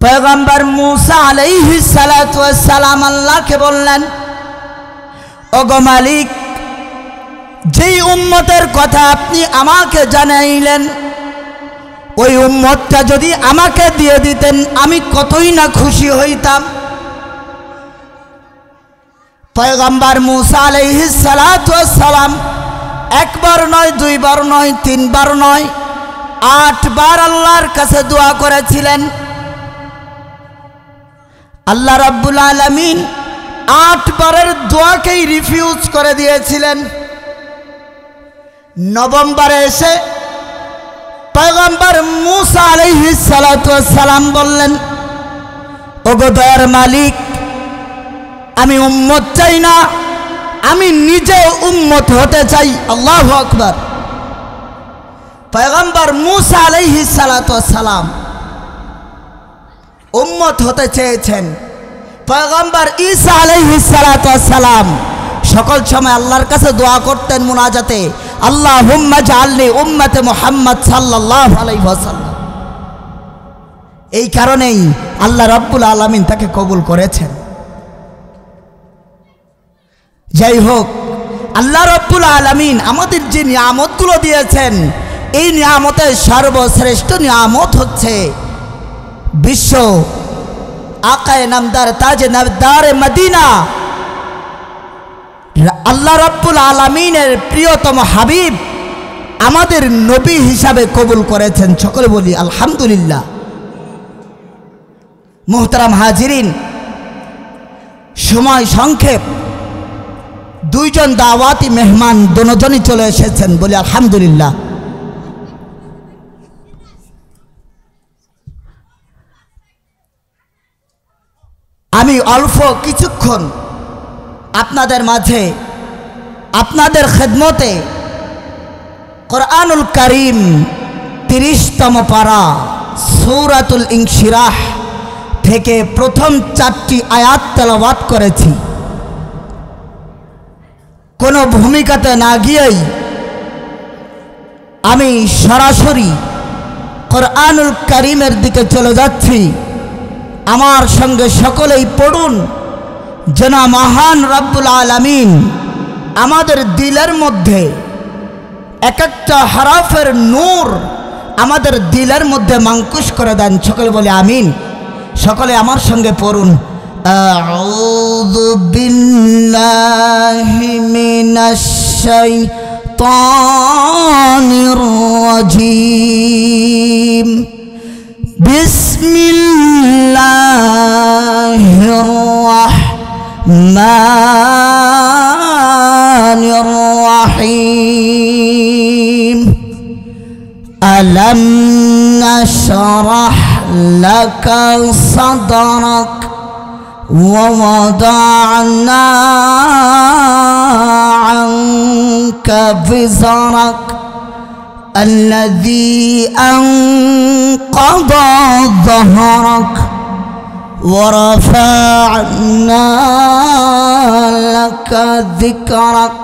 পয়গম্বর মূসা আলাইহিস সালাতু ওয়াস সালাম আল্লাহকে বললেন, ওগো মালিক, যেই উম্মতের কথা আপনি আমাকে জানাইলেন ওই উম্মতটা যদি আমাকে দিয়ে দিতেন আমি কতই না খুশি হইতাম। পয়গম্বর মূসা আলাইহিস সালাতু ওয়াস সালাম একবার নয়, দুইবার নয়, তিনবার নয়, 8 বার আল্লাহর কাছে দোয়া করেছিলেন। আল্লাহ রাব্বুল আলামিন 8 বারের দোয়াকেই রিফিউজ করে দিয়েছিলেন। নভেম্বরে এসে পয়গম্বর মূসা আলাইহিস সালাতু ওয়াস সালাম বললেন, ওগো দয়ার মালিক, আমি উম্মত চাই না, আমি নিজে উম্মত হতে চাই। আল্লাহু আকবার। পয়গম্বর মূসা আলাইহিস সালাতু ওয়াস সালাম উম্মত হতে চেয়েছেন। পয়গম্বর ঈসা আলাইহিস সালাতু ওয়াস সালাম সকল সময় আল্লাহর কাছে দোয়া করতেন মুনাজাতে, আল্লাহুম্মা জাআলনি উম্মতে মুহাম্মদ সাল্লাল্লাহু আলাইহি ওয়াসাল্লাম। এই কারণেই আল্লাহ রাব্বুল আলামিন তাকে কবুল করেছেন। যাই হোক, আল্লাহ রাব্বুল আলামিন আমাদের যে নিয়ামতগুলো দিয়েছেন, এই নিয়ামতের সর্বশ্রেষ্ঠ নিয়ামত হচ্ছে বিশ্ব আকায়ে নামদার তাজে নামদার মদিনা আল্লাহ রাব্বুল আলামিনের প্রিয়তম হাবিব আমাদের নবী হিসাবে কবুল করেছেন। সকলে বলি আলহামদুলিল্লাহ। মুহতারাম হাজিরিন, সময় সংক্ষেপ, 2 জন দাওয়াতি মেহমান দুজনই চলে এসেছেন, বলি আলহামদুলিল্লাহ। আমি অল্প কিছুক্ষণ আপনাদের মাঝে আপনাদের খেদমতে কোরআনুল কারীম 30তম পারা সূরাতুল ইনশিরাহ থেকে প্রথম 4টি আয়াত তেলাওয়াত করেছি। কোনো ভূমিকাতে না গিয়েই আমি সরাসরি কোরআনুল কারীমের দিকে চলে যাচ্ছি। আমার সঙ্গে সকলেই পড়ুন, যেন মহান রব্বুল আলামিন আমাদের দিলের মধ্যে এক একটা হরফের নূর আমাদের দিলের মধ্যে মাঙ্কুশ করে দেন। সকলে বলে আমিন। সকলে আমার সঙ্গে পড়ুন, আউযু বিল্লাহি মিনাশ শাইতানির রাজীম। বিসমিল্লাহির রাহমানির রাহিম। আলাম নাশরাহ লাকা সাদরাক ওয়া ওয়াদা'না আনকা বিজরাক الذي أنقض ظهرك ورفعنا لك ذكرك।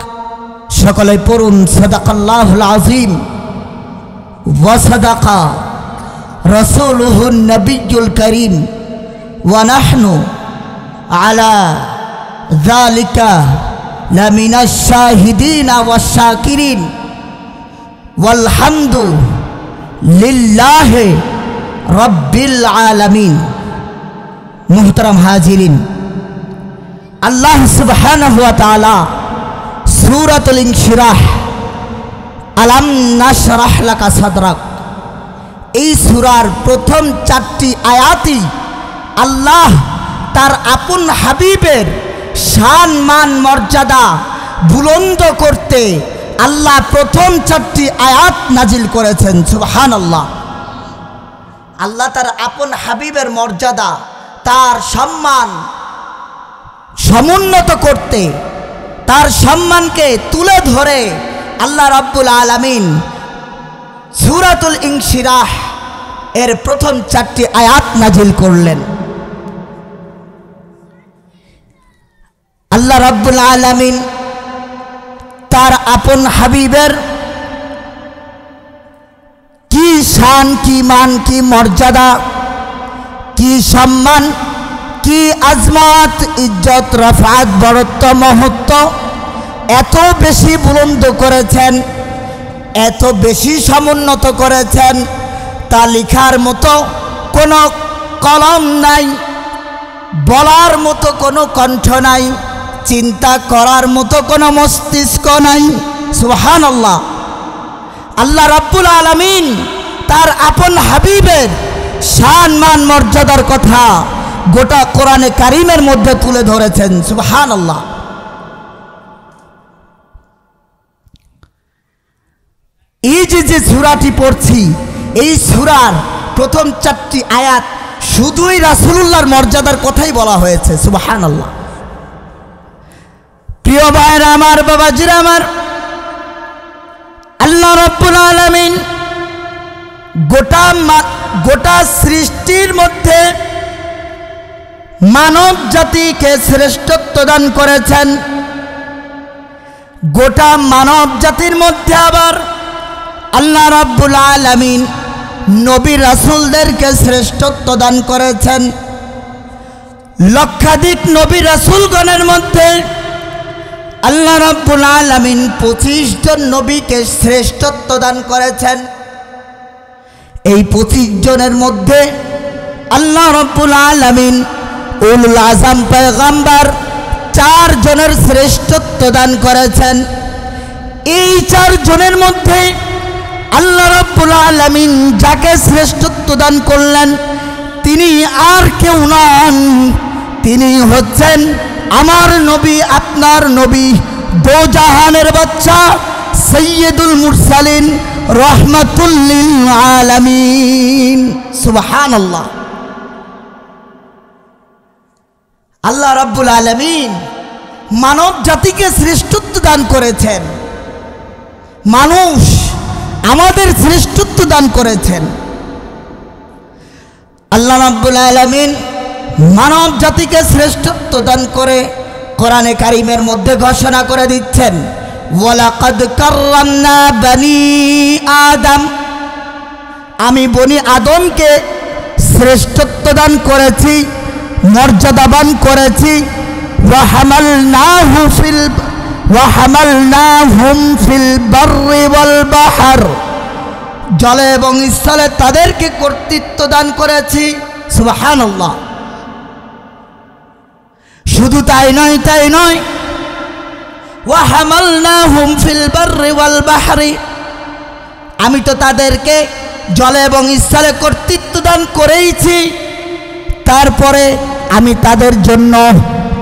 সকলে পড়ুন, সাদাকাল্লাহুল আযীম ওয়া সাদাকা রাসূলুহুন নবিয়্যুল কারীম ওয়া নাহনু আলা যালিকা লামিনাশ শাহিদিন ওয়াশ শাকিরিন ওয়ালহামদু লিল্লাহি রাব্বিল আলামিন। মুহতারাম হাজিরিন, আল্লাহ সুবহানাহু ওয়া তাআলা সূরাতুল ইনশিরাহ আলাম নাশরাহ লাকা সাদরাক, এই সূরার প্রথম 4টি আয়াতই আল্লাহ তার আপন হাবিবের শান মান মর্যাদা বুলন্দ করতে আল্লাহ প্রথম 4টি আয়াত নাজিল করেছেন। সুবহানাল্লাহ। আল্লাহ তার আপন হাবিবের মর্যাদা, তার সম্মান সমুন্নত করতে, তার সম্মানকে তুলে ধরে আল্লাহ রাব্বুল আলামিন সূরাতুল ইনশিরাহ এর প্রথম 4টি আয়াত নাজিল করলেন। আল্লাহ রাব্বুল আলামিন তার আপন হাবিবের কি শান, কি মান, কি মর্যাদা কি সম্মান, কি আজমত, ইজ্জত, রফাত, বড়ত্ব, মহত্ব এত বেশি বুলন্দ করেছেন, এত বেশি সমুন্নত করেছেন, তা লিখার মতো কোনো কলম নাই, বলার মতো কোনো কণ্ঠ নাই, চিন্তা করার মতো কোনো মস্তিষ্ক নাই। সুবহানাল্লাহ। আল্লাহ রাব্বুল আলামিন তার আপন হাবিবের শান মান মর্যাদার কথা গোটা কোরআনে কারিমের মধ্যে তুলে ধরেছেন। সুবহানাল্লাহ। এই যে সূরাটি পড়ছি, এই সূরার প্রথম 4টি আয়াত শুধুই রাসূলুল্লাহর মর্যাদার কথাই বলা হয়েছে। সুবহানাল্লাহ। প্রিয় ভাইরা আমার, বাবাজিরা আমার, আল্লাহ রাব্বুল আলামিন গোটা সৃষ্টির মধ্যে মানব জাতিকে শ্রেষ্ঠত্ব দান করেছেন। গোটা মানব জাতির মধ্যে আবার আল্লাহ রাব্বুল আলামিন নবী রাসূলদেরকে শ্রেষ্ঠত্ব দান করেছেন। লক্ষাধিক নবী রাসূলগণের মধ্যে আল্লাহ রাব্বুল আলামিন 25 জন নবীকে শ্রেষ্ঠত্ব দান করেছেন। এই 25 জনের মধ্যে আল্লাহ রাব্বুল আলামিন উলুল আযম পয়গম্বর 4 জনের শ্রেষ্ঠত্ব দান করেছেন। এই 4 জনের মধ্যে আল্লাহ রাব্বুল আলামিন যাকে শ্রেষ্ঠত্ব দান করলেন তিনি আর কেউ নন, তিনি হচ্ছেন আমার নবী, আপনার নবী, দো জাহানের বাদশা সৈয়দুল মুরসালিন রহমাতুল লিল আলামিন। সুবহানাল্লাহ। আল্লাহ রাব্বুল আলামিন মানব জাতিকে শ্রেষ্ঠত্ব দান করেছেন, মানুষ আমাদের শ্রেষ্ঠত্ব দান করেছেন। আল্লাহ রাব্বুল আলামিন মানব জাতিকে শ্রেষ্ঠত্ব দান করে কোরআনে কারিমের মধ্যে ঘোষণা করে দিচ্ছেন, ওয়ালাকাদ কাররামনা বনি আদম, আমি বনি আদমকে শ্রেষ্ঠত্ব দান করেছি, মর্যাদাবান করেছি। ওয়াহামালনাহুম ফিল বাররি ওয়াল বাহর, জলে এবং স্থলে তাদেরকে কর্তৃত্ব দান করেছি। সুবহানাল্লাহ। শুধু তাই নয়, ওয়াহামালনাহুম ফিল বাররি ওয়াল বাহরি, আমি তো তাদেরকে জলে এবং স্থলে কর্তৃত্ব দান করেইছি, তারপরে আমি তাদের জন্য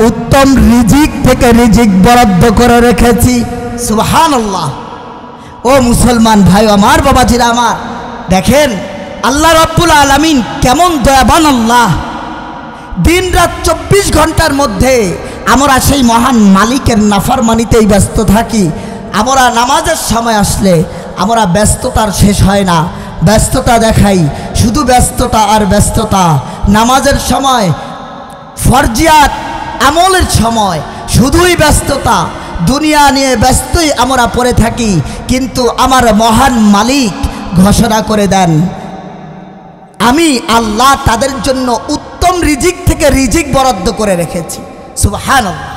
উত্তম রিজিক থেকে রিজিক বরাদ্দ করে রেখেছি। সুবহানাল্লাহ। ও মুসলমান ভাই আমার, বাবাজিরা আমার, দেখেন আল্লাহ রাব্বুল আলামিন কেমন দয়াবান আল্লাহ। দিন রাত 24 ঘন্টার মধ্যে আমরা সেই মহান মালিকের নাফরমানিতেই ব্যস্ত থাকি। আমরা নামাজের সময় আসলে আমরা ব্যস্ততার শেষ হয় না, ব্যস্ততা দেখাই, শুধু ব্যস্ততা আর ব্যস্ততা। নামাজের সময়, ফরজিয়াত আমলের সময় শুধুই ব্যস্ততা, দুনিয়া নিয়ে ব্যস্তই আমরা পড়ে থাকি। কিন্তু আমার মহান মালিক ঘোষণা করে দেন, আমি আল্লাহ তাদের জন্য উত্তম রিজিক থেকে রিজিক বরাদ্দ করে রেখেছি। সুবহানাল্লাহ।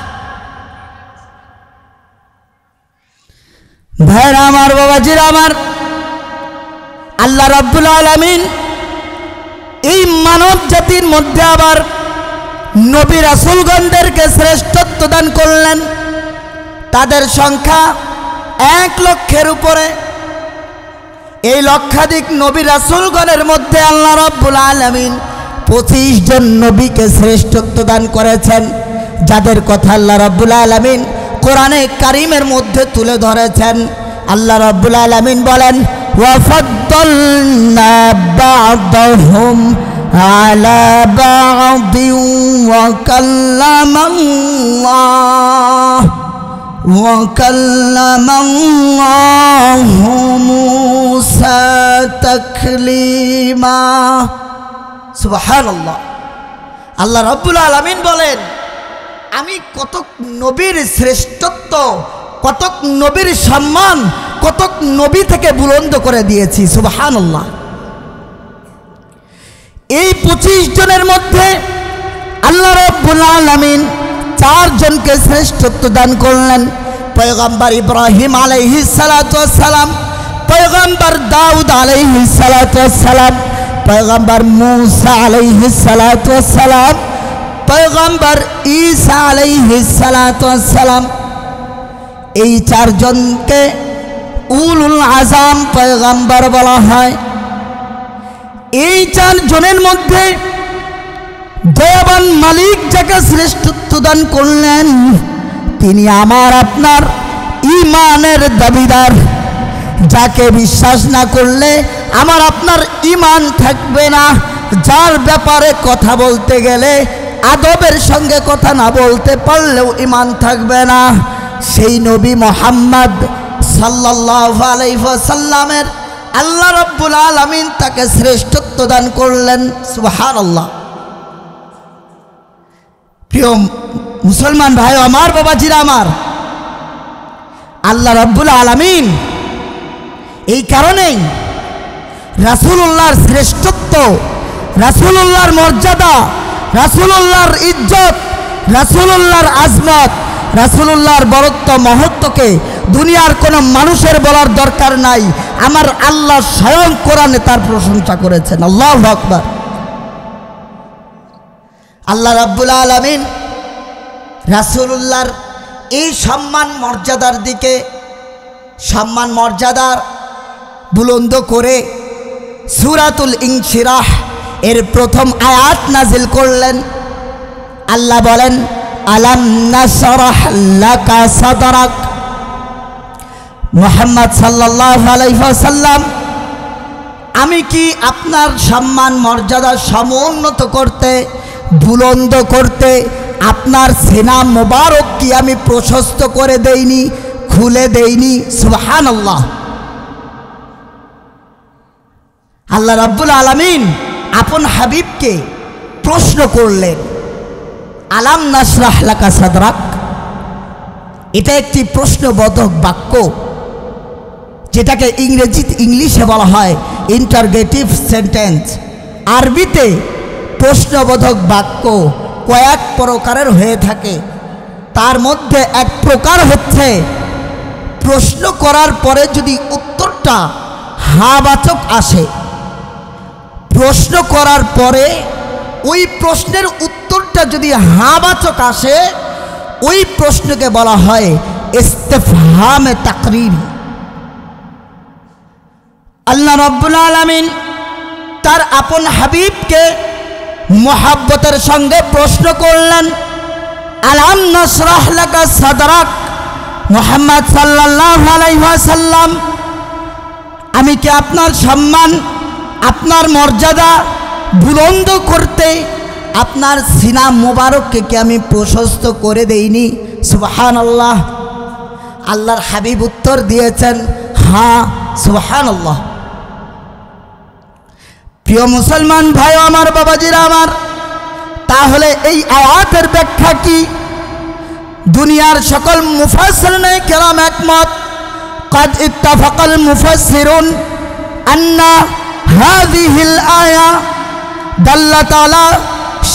ভাইরা আমার, বাবাজিরা আমার, আল্লাহ রাব্বুল আলামিন এই মানব জাতির মধ্যে আবার নবী রাসূলগণদেরকে শ্রেষ্ঠত্ব দান করলেন। তাদের সংখ্যা 1 লক্ষের উপরে। এই লক্ষাধিক নবী রাসূলগণের মধ্যে আল্লাহ রাব্বুল আলামিন 25 জন নবীকে শ্রেষ্ঠত্ব দান করেছেন, যাদের কথা আল্লাহ রাব্বুল আলামিন কোরআনে কারিমের মধ্যে তুলে ধরেছেন। আল্লাহ রাব্বুল আলামিন বলেন, ওয়াফাদ্দালনা বা'দাহুম আলা বা'দিন ওয়া কাল্লামাল্লাহু মূসা তাকলিমা। সুবহানাল্লাহ। আল্লাহ রাব্বুল আলামিন বলেন, আমি কতক নবীর শ্রেষ্ঠত্ব, কতক নবীর সম্মান, কতক নবী থেকে বুলন্দ করে দিয়েছি। সুবহানাল্লাহ। এই 25 জনের মধ্যে আল্লাহ রাব্বুল আলামিন 4 জনকে শ্রেষ্ঠত্ব দান করলেন। পয়গম্বর ইব্রাহিম আলাইহিস সালাতু ওয়াস সালাম, পয়গম্বর দাউদ আলাইহিস সালাতু ওয়াস সালাম, পয়গম্বর মূসা আলাইহিস সালাতু ওয়াস সালাম, পয়গম্বর ঈসা আলাইহিস সালাতু ওয়াস সালাম। এই 4 জনকে উলুল আযাম পয়গম্বর বলা হয়। এই 4 জনের মধ্যে দয়াবান মালিক যাকে শ্রেষ্ঠত্ব দান করলেন তিনি আমার আপনার ঈমানের দাবিদার, যাকে বিশ্বাস না করলে আমার আপনার ঈমান থাকবে না, যার ব্যাপারে কথা বলতে গেলে আদবের সঙ্গে কথা না বলতে পারলেও ঈমান থাকবে না, সেই নবী মুহাম্মদ সাল্লাল্লাহু আলাইহি ওয়াসাল্লামের আল্লাহ রাব্বুল আলামিন তাকে শ্রেষ্ঠত্ব দান করলেন। সুবহানাল্লাহ। প্রিয় মুসলমান ভাই আমার, বাবাজিরা আমার, আল্লাহ রাব্বুল আলামিন এই কারণেই রাসূলুল্লাহর শ্রেষ্ঠত্ব, রাসূলুল্লাহর মর্যাদা, রাসূলুল্লাহর ইজ্জত, রাসূলুল্লাহর আজমত, রাসূলুল্লাহর বরত্ব মহত্বকে দুনিয়ার কোনো মানুষের বলার দরকার নাই। আমার আল্লাহ স্বয়ং কোরআনে তার প্রশংসা করেছেন। আল্লাহু আকবার। আল্লাহ রাব্বুল আলামিন রাসূলুল্লাহর এই সম্মান মর্যাদার দিকে, সম্মান মর্যাদা বুলন্দ করে সূরাতুল ইনশিরাহ এর প্রথম আয়াত নাজিল করলেন। আল্লাহ বলেন, আলাম নাশরাহ লাকা সাদরাক। মুহাম্মদ সাল্লাল্লাহু আলাইহি ওয়াসাল্লাম, আমি কি আপনার সম্মান মর্যাদা সমুন্নত করতে, বুলন্দ করতে আপনার সিনা মোবারক কি আমি প্রশস্ত করে দেইনি, খুলে দেইনি? সুবহানাল্লাহ। আল্লাহ রাব্বুল আলামিন আপন হাবিবকে প্রশ্ন করলেন, আলাম নাশরাহ লাকা সাদরাক। এটা একটি প্রশ্নবোধক বাক্য, যেটাকে ইংলিশে বলা হয় ইন্টারগেটিভ সেন্টেন্স। আরবিতে প্রশ্নবোধক বাক্য কয়েক প্রকারের হয়ে থাকে। তার মধ্যে এক প্রকার হচ্ছে প্রশ্ন করার পরে যদি উত্তরটা হাবাচক আসে, প্রশ্ন করার পরে ওই প্রশ্নের উত্তরটা যদি হাবাচক আসে, ওই প্রশ্নকে বলা হয় ইস্তিফহামে তাকরীর। আল্লাহ রাব্বুল আলামিন তার আপন হাবিবকে মোহাব্বতের সঙ্গে প্রশ্ন করলেন, আলাম নাশরাহ লাকা সাদরাক। মুহাম্মদ সাল্লাল্লাহু আলাইহি ওয়াসাল্লাম, আমি কি আপনার সম্মান, আপনার মর্যাদা বুলন্দ করতে আপনার সিনা মোবারককে কি আমি প্রশস্ত করে দেইনি? সুবহানাল্লাহ। আল্লাহর হাবিব উত্তর দিয়েছেন, হ্যাঁ, সুবহানাল্লাহ। প্রিয় মুসলমান ভাই আমার, বাবাজিরা আমার, তাহলে এই আয়াতের ব্যাখ্যা কি? দুনিয়ার সকল মুফাসসিরিনে কেরাম একমত, قد اتفق المفسرون أن هذه الآية دلت على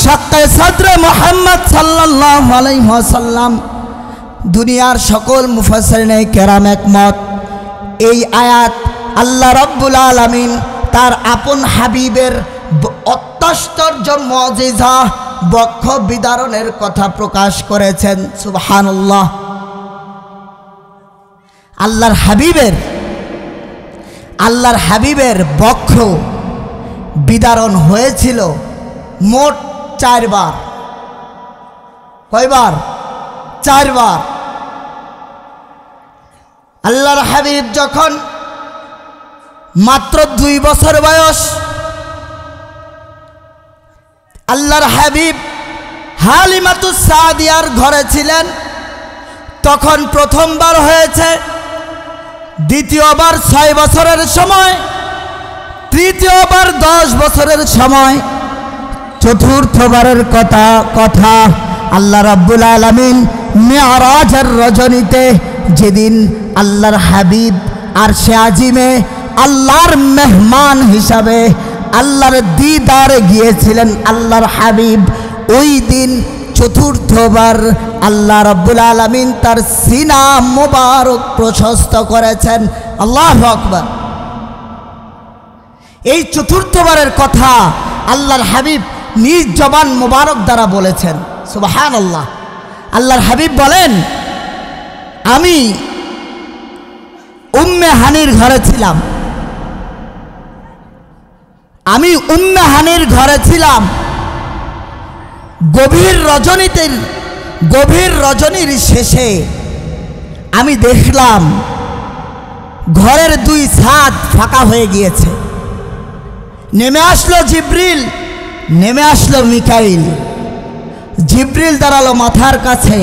شق صدر محمد صلى الله عليه وسلم। দুনিয়ার সকল মুফাসসিরিনে কেরাম একমত, এই আয়াত আল্লাহ রাব্বুল আলামিন তার আপন হাবিবের অত্যাশ্চর্য মুজিজা বক্ষ বিদারণের কথা প্রকাশ করেছেন। সুবহানাল্লাহ। আল্লাহর হাবিবের বক্ষ বিদারণ হয়েছিল মোট 4 বার। কয়বার? 4 বার। আল্লাহর হাবিব যখন মাত্র 2 বছর বয়স, আল্লাহর হাবিব হালিমাতুস সাদিয়ার ঘরে ছিলেন, তখন প্রথমবার হয়েছে, দ্বিতীয়বার 6 বছরের সময়, তৃতীয়বার 10 বছরের সময়, চতুর্থবারের কথা আল্লাহ রাব্বুল আলামিন মিরাজের রজনীতে, যেদিন আল্লাহর হাবিব আরশে আজিমে আল্লাহর মেহমান হিসাবে আল্লাহর দিদারে গিয়েছিলেন আল্লাহর হাবিব। ওই দিন চতুর্থবার আল্লাহ রাব্বুল আলামিন তার সিনা মোবারক প্রশস্ত করেছেন। আল্লাহু আকবার। এই চতুর্থবারের কথা আল্লাহর হাবিব নিজ জবান মোবারক দ্বারা বলেছেন। সুবহানাল্লাহ। আল্লাহর হাবিব বলেন, আমি উম্মে হানির ঘরে ছিলাম, আমি উম্মে হানির ঘরে ছিলাম। গভীর রজনীর শেষে আমি দেখলাম ঘরের দুই ছাদ ফাঁকা হয়ে গিয়েছে। নেমে আসলো জিব্রিল, নেমে আসলো মিকাইল। জিব্রিল দাঁড়ালো মাথার কাছে,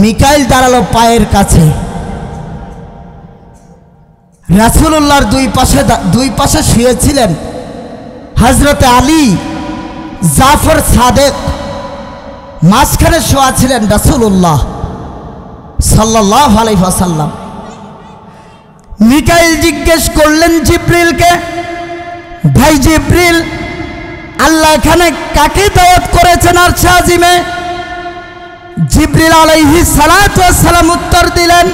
মিকাইল দাঁড়ালো পায়ের কাছে। রাসূলুল্লাহর দুই পাশে শুয়েছিলেন হযরতে আলী, জাফর সাদেক, মাঝখানে শোয়া ছিলেন রাসূলুল্লাহ সাল্লাল্লাহু আলাইহি ওয়াসাল্লাম। মিকাইল জিজ্ঞেস করলেন জিব্রিলকে, ভাই জিব্রিল, আল্লাহ এখানে কাকে দাওয়াত করেছেন আরশে আজিমে? জিব্রিল আলাইহিস সালাতু ওয়াস সালাম উত্তর দিলেন,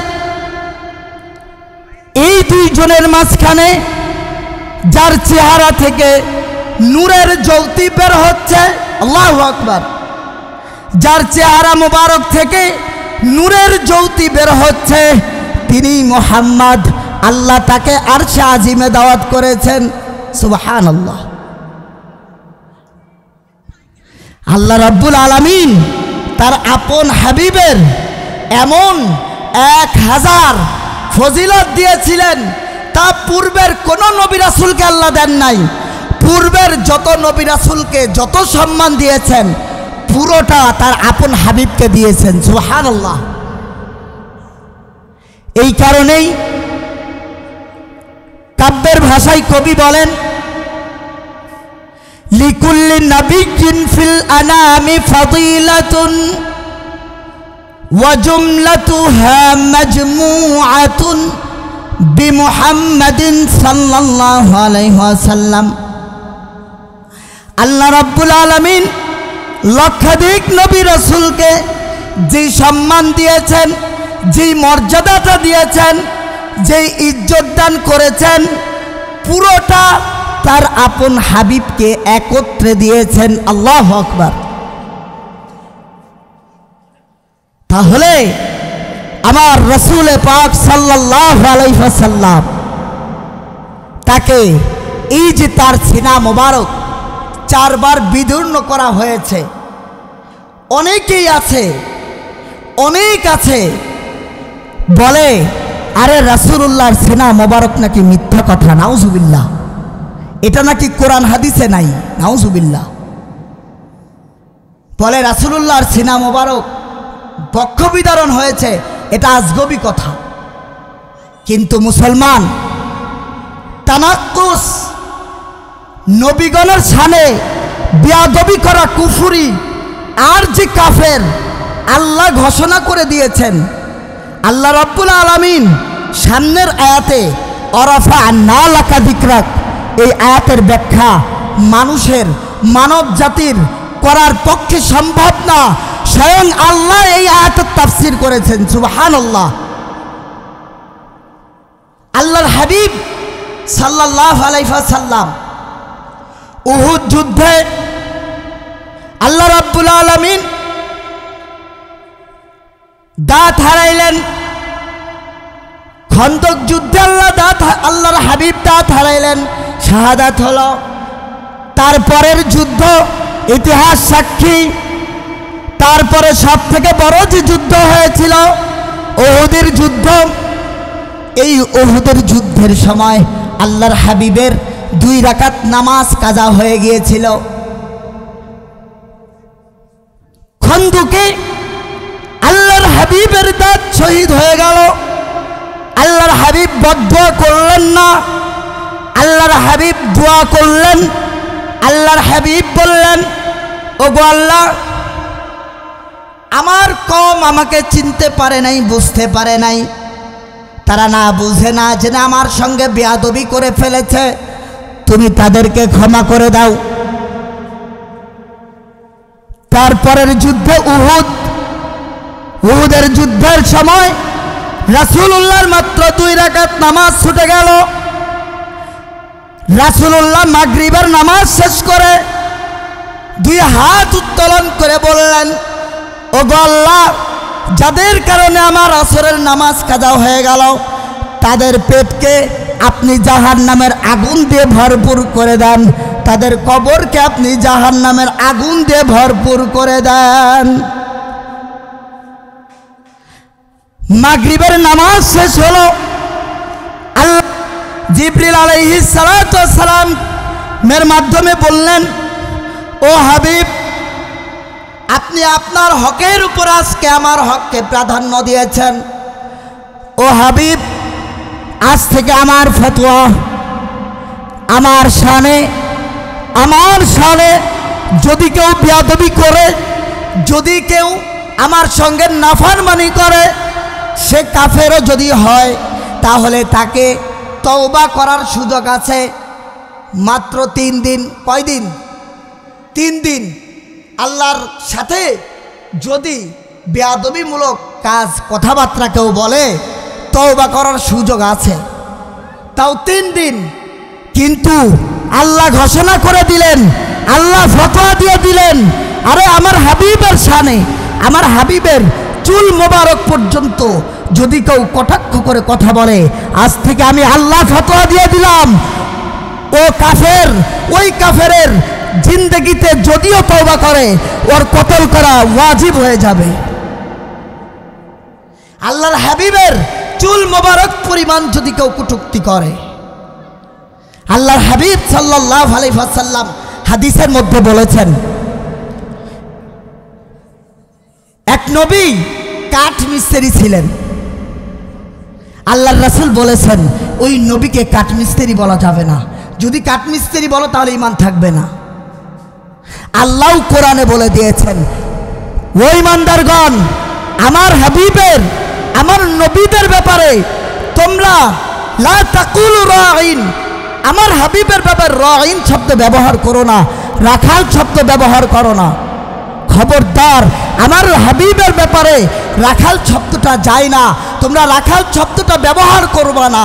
এই দুইজনের মাঝখানে যার চেহারা থেকে নূরের জ্যোতি বের হচ্ছে, আল্লাহু আকবার, যার চেহারা মোবারক থেকে নূরের জ্যোতি বের হচ্ছে, তিনি মুহাম্মদ। আল্লাহ তাকে আরশে আজিমে দাওয়াত করেছেন। সুবহানাল্লাহ। আল্লাহ রাব্বুল আলামিন তার আপন হাবিবের এমন 1000 ফজিলত দিয়েছিলেন, তা পূর্বের কোন নবী রাসূলকে আল্লাহ দেন নাই। পূর্বের যত নবী রাসূলকে যত সম্মান দিয়েছেন, পুরোটা তার আপন হাবিবকে দিয়েছেন। সুবহানাল্লাহ। এই কারণেই কাব্যের ভাষায় কবি বলেন, লিকুল্লি নাবিয়্যিন ফিল আনামি ফাদিলাতুন ওয়া জুমলাতুহা মাজমুআতুন বিমুহাম্মাদিন সাল্লাল্লাহু আলাইহি ওয়াসাল্লাম। আল্লাহ রাব্বুল আলামিন লক্ষাধিক নবী রাসূলকে যে সম্মান দিয়েছেন, যে মর্যাদাটা দিয়েছেন, যে ইজ্জত দান করেছেন, পুরোটা তার আপন হাবিবকে একত্রে দিয়েছেন। আল্লাহু আকবার। তাহলে আমার রাসূল পাক সাল্লাল্লাহু আলাইহি ওয়াসাল্লাম তাকে এই যে তার সিনা মোবারক 4 বার বিদীর্ণ করা হয়েছে। অনেকেই আছে, অনেক আছে বলে, আরে রাসূলুল্লাহর সিনা মোবারক নাকি মিথ্যা কথা, নাউজুবিল্লাহ, এটা নাকি কোরআন হাদিসে নাই, নাউজুবিল্লাহ। বলে রাসূলুল্লাহর সিনা মোবারক বক্ষ বিদারণ হয়েছে, এটা আজগবি কথা। কিন্তু মুসলমান তানাক্কুস, নবীগণের শানে বেয়াদবি করা কুফরি আর যে কাফের, আল্লাহ ঘোষণা করে দিয়েছেন। আল্লাহ রাব্বুল আলামিন সামনের আয়াতে অরাফা আন্না লাকা যিকরাক, এই আয়াতের ব্যাখ্যা মানুষের, মানব জাতির করার পক্ষে সম্ভব না। স্বয়ং আল্লাহ এই আয়াতের তাফসীর করেছেন। সুবহানাল্লাহ। আল্লাহর হাবিব সাল্লাল্লাহু আলাইহি ওয়াসাল্লাম উহুদ যুদ্ধে আল্লাহ রাব্বুল আলামিন দাঁত হারাইলেন। খন্দক যুদ্ধে আল্লাহর হাবিব দাঁত হারাইলেন, শাহাদাত হলো। তারপরের যুদ্ধ ইতিহাস সাক্ষী। তারপরে সব থেকে বড় যে যুদ্ধ হয়েছিল উহুদের যুদ্ধ। এই উহুদের যুদ্ধের সময় আল্লাহর হাবিবের 2 রাকাত নামাজ কাজা হয়ে গিয়েছিল। খন্দকে আল্লাহর হাবিবের দাঁত শহীদ হয়ে গেল। আল্লাহর হাবিব বদদুয়া করলেন না, আল্লাহর হাবিব দোয়া করলেন। আল্লাহর হাবিব বললেন, ওগো আল্লাহ, আমার কওম আমাকে চিনতে পারে নাই, বুঝতে পারে নাই। তারা না বুঝে না জেনে আমার সঙ্গে বেয়াদবি করে ফেলেছে। তুমি তাদেরকে ক্ষমা করে দাও। তারপরের যুদ্ধে উহুদের যুদ্ধের সময় রাসূলুল্লাহর মাত্র 2 রাকাত নামাজ ছুটে গেল। রাসূলুল্লাহ মাগরিবের নামাজ শেষ করে 2 হাত উত্তোলন করে বললেন, ওগো আল্লাহ, যাদের কারণে আমার আসরের নামাজ কাজা হয়ে গেল তাদের পেটকে আপনি জাহান্নামের আগুন দিয়ে ভরপুর করে দেন, তাদের কবরকে আপনি জাহান্নামের আগুন দিয়ে ভরপুর করে দেন। মাগরিবের নামাজ শেষ হলো। আল্লাহ জিবরিল আলাইহিস সালাতু ওয়াস সালাম এর মাধ্যমে বললেন, ও হাবিব, আপনি আপনার হকের উপর আজকে আমার হককে প্রাধান্য দিয়েছেন। ও হাবিব, আজ থেকে আমার ফতোয়া, আমার শানে যদি কেউ বেয়াদবি করে, যদি কেউ আমার সঙ্গে নাফরমানি করে, সে কাফেরও যদি হয় তাহলে তাকে তওবা করার সুযোগ আছে মাত্র 3 দিন। কয় দিন? 3 দিন। আল্লাহর সাথে যদি বেয়াদবিমূলক কাজ কথাবার্তা কেউ বলে তওবা করার সুযোগ আছে, তাও 3 দিন। কিন্তু আল্লাহ ঘোষণা করে দিলেন, আল্লাহ ফতোয়া দিয়ে দিলেন, আরে আমার হাবিবের শানে, আমার হাবিবের চুল মোবারক পর্যন্ত যদি কেউ কটাক্ষ করে কথা বলে, আজ থেকে আমি আল্লাহ ফতোয়া দিয়ে দিলাম, ও কাফের, ওই কাফেরের জিন্দেগিতে যদিও তওবা করে ওর কতল করা ওয়াজিব হয়ে যাবে। আল্লাহর হাবিবের চুল মোবারক পরিমাণ যদি কেউ কটূক্তি করে, আল্লাহর হাবিব সাল্লাল্লাহু আলাইহি ওয়াসাল্লাম হাদিসের মধ্যে বলেছেন, এক নবী কাঠ মিস্ত্রি ছিলেন। আল্লাহর রাসূল বলেছেন ওই নবীকে কাঠ মিস্ত্রি বলা যাবে না, যদি কাঠ মিস্ত্রি বলো তাহলে ঈমান থাকবে না। আল্লাহ কোরআনে বলে দিয়েছেন, ও ঈমানদারগণ, আমার হাবিবের, আমার নবীদের ব্যাপারে তোমরা লা তাকুলু রাঈন, আমার হাবিবের ব্যাপারে রাঈন শব্দ ব্যবহার করো না, রাখাল শব্দ ব্যবহার করো না। খবরদার, আমার হাবিবের ব্যাপারে রাখাল শব্দটা যায় না, তোমরা রাখাল শব্দটা ব্যবহার করবা না।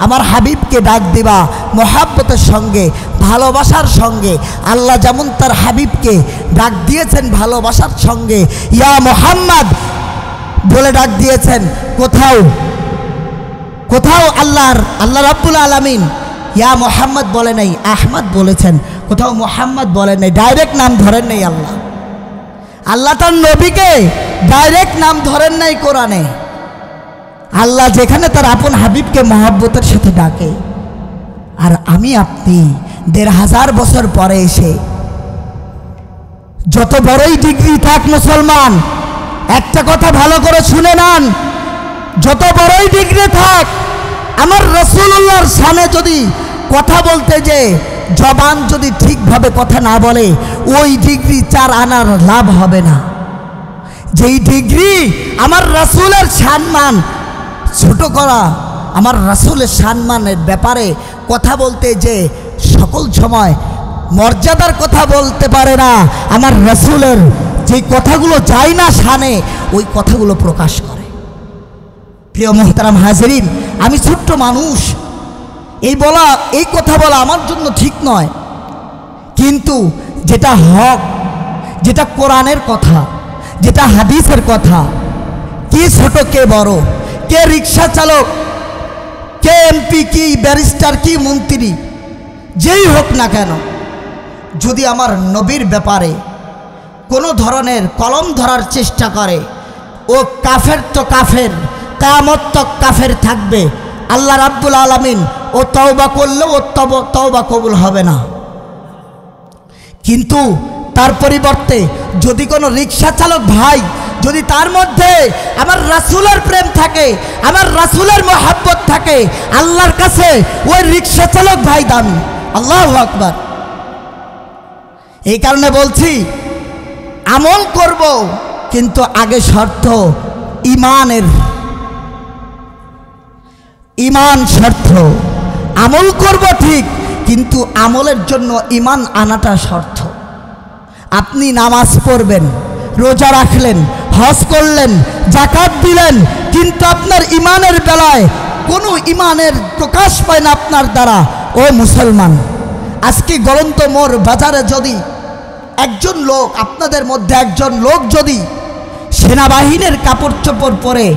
আমার হাবিবকে ডাক দিবা মহাব্বতের সঙ্গে, ভালোবাসার সঙ্গে। আল্লাহ যেমন তার হাবিবকে ডাক দিয়েছেন ভালোবাসার সঙ্গে, ইয়া মুহাম্মদ বলে ডাক দিয়েছেন। কোথাও আল্লাহ রাব্বুল আলামিন ইয়া মুহাম্মদ বলে নাই, আহমদ বলেছেন। কোথাও মুহাম্মদ বলে নাই, ডাইরেক্ট নাম ধরেন নাই। আল্লাহ তার নবীকে ডাইরেক্ট নাম ধরেন নাই কোরআনে। আল্লাহ যেখানে তার আপন হাবিবকে মহব্বতের সাথে ডাকে, আর আমি আপনি 1500 বছর পরে এসে যত বড়ই ডিগ্রি থাক মুসলমান, একটা কথা ভালো করে শুনে নেন, যত বড়ই ডিগ্রি থাক, আমার রাসূলুল্লাহর শানে যদি কথা বলতে যে জবান যদি ঠিকভাবে কথা না বলে, ওই ডিগ্রি 4 আনার লাভ হবে না। যেই ডিগ্রি আমার রাসূলের সম্মান ছোট করা, আমার রাসূলের সম্মানের ব্যাপারে কথা বলতে যে সকল সময় মর্যাদার কথা বলতে পারে না, আমার রাসূলের যে কথাগুলো যায় না শানে, ওই কথাগুলো প্রকাশ করে। প্রিয় মুহতারাম হাজিরিন, আমি ছোট্ট মানুষ, এই কথা বলা আমার জন্য ঠিক নয়, কিন্তু যেটা হক, যেটা কোরআনের কথা, যেটা হাদিসের কথা, কে ছোট কে বড়, কে রিক্সা চালক, কে এমপি, কি ব্যারিস্টার, কি মন্ত্রী, যেই হোক না কেন, যদি আমার নবীর ব্যাপারে কোনো ধরনের কলম ধরার চেষ্টা করে, ও কাফের তো কাফের, কিয়ামত তক কাফের থাকবে। আল্লাহ রাব্বুল আলামিন ও তওবা করলেও ও তওবা কবুল হবে না। কিন্তু তার পরিবর্তে যদি কোনো রিক্সা চালক ভাই, যদি তার মধ্যে আমার রাসূলের প্রেম থাকে, আমার রাসূলের মহব্বত থাকে, আল্লাহর কাছে ওই রিক্সা চালক ভাই দামি। আল্লাহু আকবার। এই কারণে বলছি, আমল করব, কিন্তু আগে শর্ত ইমান শর্ত। আমল করব ঠিক, কিন্তু আমলের জন্য ঈমান আনাটা শর্ত। আপনি নামাজ পড়বেন, রোজা রাখলেন, হজ করলেন, যাকাত দিলেন, কিন্তু আপনার ঈমানের বেলায় কোনো ঈমানের প্রকাশ পায় না আপনার দ্বারা। ও মুসলমান, আজকে গলন্ত মোর বাজারে যদি একজন লোক, আপনাদের মধ্যে একজন লোক যদি সেনাবাহিনীর কাপড় চোপড় পরে,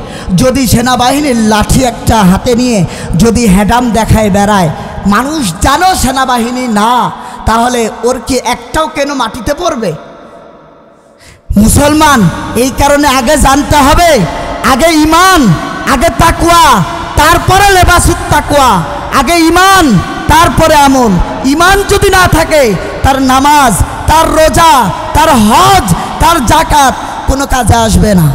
যদি সেনাবাহিনীর লাঠি একটা হাতে নিয়ে যদি হ্যাডাম দেখায় বেড়ায়, মানুষ জানো সেনাবাহিনী না, তাহলে ওর কি একটাও কেন মাটিতে পড়বে? মুসলমান, এই কারণে আগে জানতে হবে, আগে ঈমান, আগে তাকওয়া, তারপরে লেবাসুত তাকওয়া। আগে ঈমান, তারপরে আমল। ঈমান যদি না থাকে, তার নামাজ, তার রোজা, তার হজ, তার যাকাত কোনো কাজে আসবে না।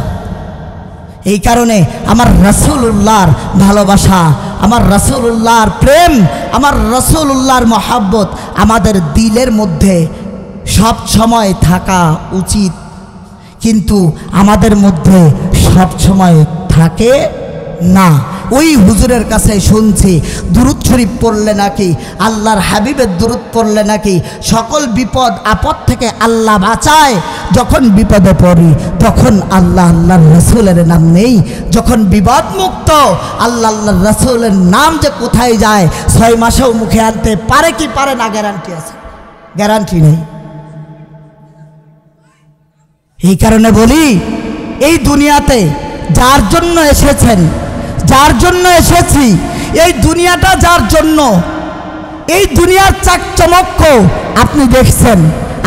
এই কারণে আমার রাসূলুল্লাহর ভালোবাসা, আমার রাসূলুল্লাহর প্রেম, আমার রাসূলুল্লাহর মহাব্বত আমাদের দিলের মধ্যে সব সময় থাকা উচিত। কিন্তু আমাদের মধ্যে সব সময় থাকে না। ওই হুজুরের কাছে শুনছি দুরূদ শরীফ পড়লে নাকি, আল্লাহর হাবিবের দুরূদ পড়লে নাকি সকল বিপদ আপদ থেকে আল্লাহ বাঁচায়। যখন বিপদে পড়ি তখন আল্লাহ আল্লাহর রাসূলের নাম নেই। যখন বিপদ মুক্ত, আল্লাহ আল্লাহর রাসূলের নাম যে কোথায় যায় 6 মাসেও মুখে আনতে পারে কি পারে না, গ্যারান্টি আছে? গ্যারান্টি নেই। এই কারণে বলি, এই দুনিয়াতে যার জন্য এসেছেন, যার জন্য এসেছি, এই দুনিয়াটা যার জন্য, এই দুনিয়ার চাকচমক্য আপনি দেখছেন।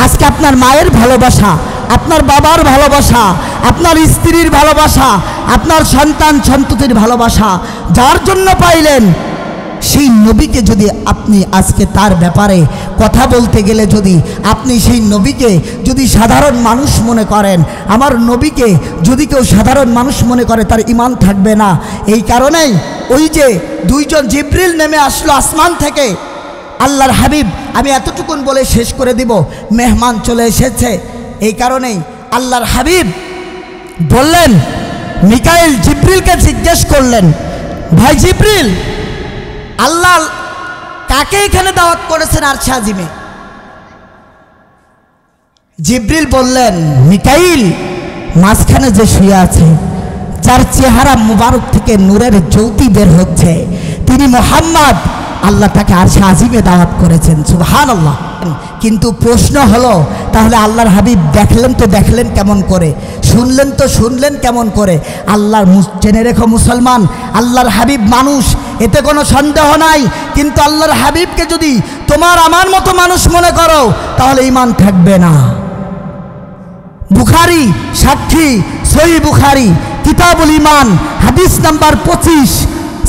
আজকে আপনার মায়ের ভালোবাসা, আপনার বাবার ভালোবাসা, আপনার স্ত্রীর ভালোবাসা, আপনার সন্তান সন্ততির ভালোবাসা যার জন্য পাইলেন, সেই নবীকে যদি আপনি আজকে তার ব্যাপারে কথা বলতে গেলে যদি আপনি সেই নবীকে যদি সাধারণ মানুষ মনে করেন, আমার নবীকে যদি কেউ সাধারণ মানুষ মনে করে, তার ঈমান থাকবে না। এই কারণেই ওই যে 2 জন জিবরিল নেমে আসলো আসমান থেকে, আল্লাহর হাবিব, আমি এতটুকুন বলে শেষ করে দিব, মেহমান চলে এসেছে। এই কারণেই আল্লাহর হাবিব বললেন, মিকাইল জিবরিলকে জিজ্ঞেস করলেন, ভাই জিবরিল, আল্লাহ কাকে এখানে দাওয়াত করেছেন আরশে আজিমে? জিবরিল বললেন, মিকাইল মাঝখানে যে শুয়ে আছে, যার চেহারা মুবারক থেকে নূরের জ্যোতি বের হচ্ছে, তিনি মুহাম্মদ, আল্লাহ তাকে আরশে আজিমে দাওয়াত করেছেন। সুবহানাল্লাহ। কিন্তু প্রশ্ন হলো, তাহলে আল্লাহর হাবিব দেখলেন তো দেখলেন কেমন করে, শুনলেন তো শুনলেন কেমন করে? আল্লাহর জেনে রেখো মুসলমান, আল্লাহর হাবিব মানুষ, এতে কোনো সন্দেহ নাই। কিন্তু আল্লাহর হাবিবকে যদি তোমার আমার মতো মানুষ মনে করো, তাহলে ঈমান থাকবে না। বুখারী সাক্ষী, সহিহ বুখারী কিতাবুল ঈমান, হাদিস নাম্বার 25।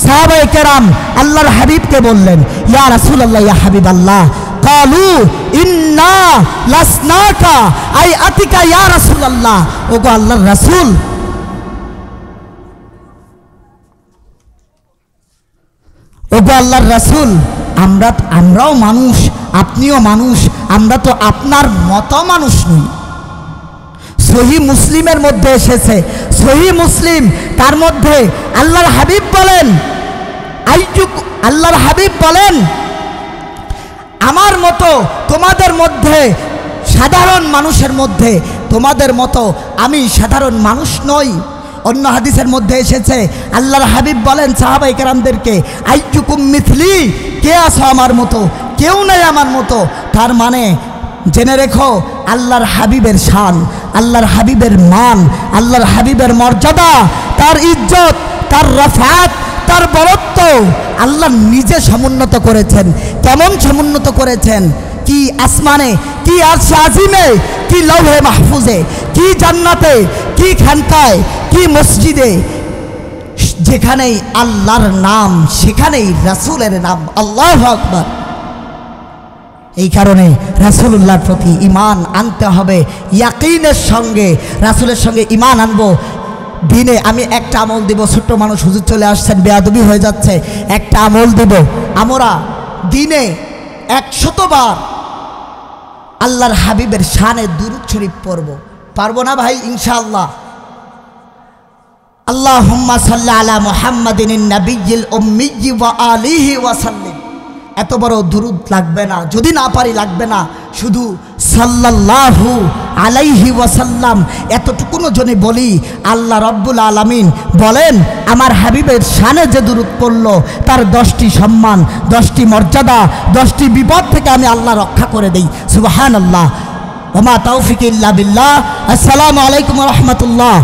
সাহাবায়ে কেরাম আল্লাহর হাবিবকে বললেন, ইয়া রাসূলুল্লাহ, ইয়া হাবিবাল্লাহ, কালু ইন্না লাসনাকা আই আতিকা ইয়া রাসূলুল্লাহ। ওগো আল্লাহর রাসূল, ওগো আল্লাহর রাসূল, আমরাও মানুষ, আপনিও মানুষ, আমরা তো আপনার মতো মানুষ নই। সহিহ মুসলিমের মধ্যে এসেছে, সহিহ মুসলিম, তার মধ্যে আল্লাহর হাবিব বলেন, আল্লাহর হাবিব বলেন, আমার মতো তোমাদের মধ্যে, সাধারণ মানুষের মধ্যে তোমাদের মতো আমি সাধারণ মানুষ নই। অন্য হাদিসের মধ্যে এসেছে, আল্লাহর হাবিব বলেন সাহাবায়ে কেরামদেরকে, আইয়ুকুম মিথলি, কে আছো আমার মতো? কেউ নাই আমার মতো। তার মানে জেনে রেখো, আল্লাহর হাবিবের শান, আল্লাহর হাবিবের মান, আল্লাহর হাবিবের মর্যাদা, তার ইজ্জত, তার রফাত, তার বরত্ব আল্লাহ নিজে সমুন্নত করেছেন। কেমন সমুন্নত করেছেন? কি আসমানে, কি আরশে আজিমে, কি লৌহে মাহফুজে, কি জান্নাতে, কি খানকায়, কি মসজিদে, যেখানেই আল্লাহর নাম সেখানেই রাসূলের নাম। আল্লাহু আকবার। এই কারণে রাসূলুল্লাহর প্রতি ঈমান আনতে হবে ইয়াকিনের সঙ্গে। রাসূলের সঙ্গে ঈমান আনবো। দিনে আমি একটা আমল দিব, ছোট্ট মানুষ হুজুর চলে আসছেন, বেয়াদবি হয়ে যাচ্ছে, একটা আমল দিব, আমরা দিনে 100 বার আল্লাহর হাবিবের শানে দুরূদ শরীফ পড়ব। পারবো না ভাই? ইনশাআল্লাহ। আল্লাহুম্মা সাল্লি আলা মুহাম্মাদিন নাবিয়্যিল উম্মিয়্যি ওয়া আলিহি ওয়া সাল্লিম। এত বড় দুরুদ লাগবে না, যদি না পারি লাগবে না, শুধু সাল্লাল্লাহু আলাইহি ওয়াসাল্লাম এতটুকুনো জনে বলি। আল্লাহ রব্বুল আলামিন বলেন, আমার হাবিবের শানে যে দুরুদ পড়ল তার 10টি সম্মান, 10টি মর্যাদা, 10টি বিপদ থেকে আমি আল্লাহ রক্ষা করে দেই। সুবহানাল্লাহ। ওয়া মা তাওফিক ইল্লা বিল্লাহ। আসসালামু আলাইকুম ওয়া রাহমাতুল্লাহ।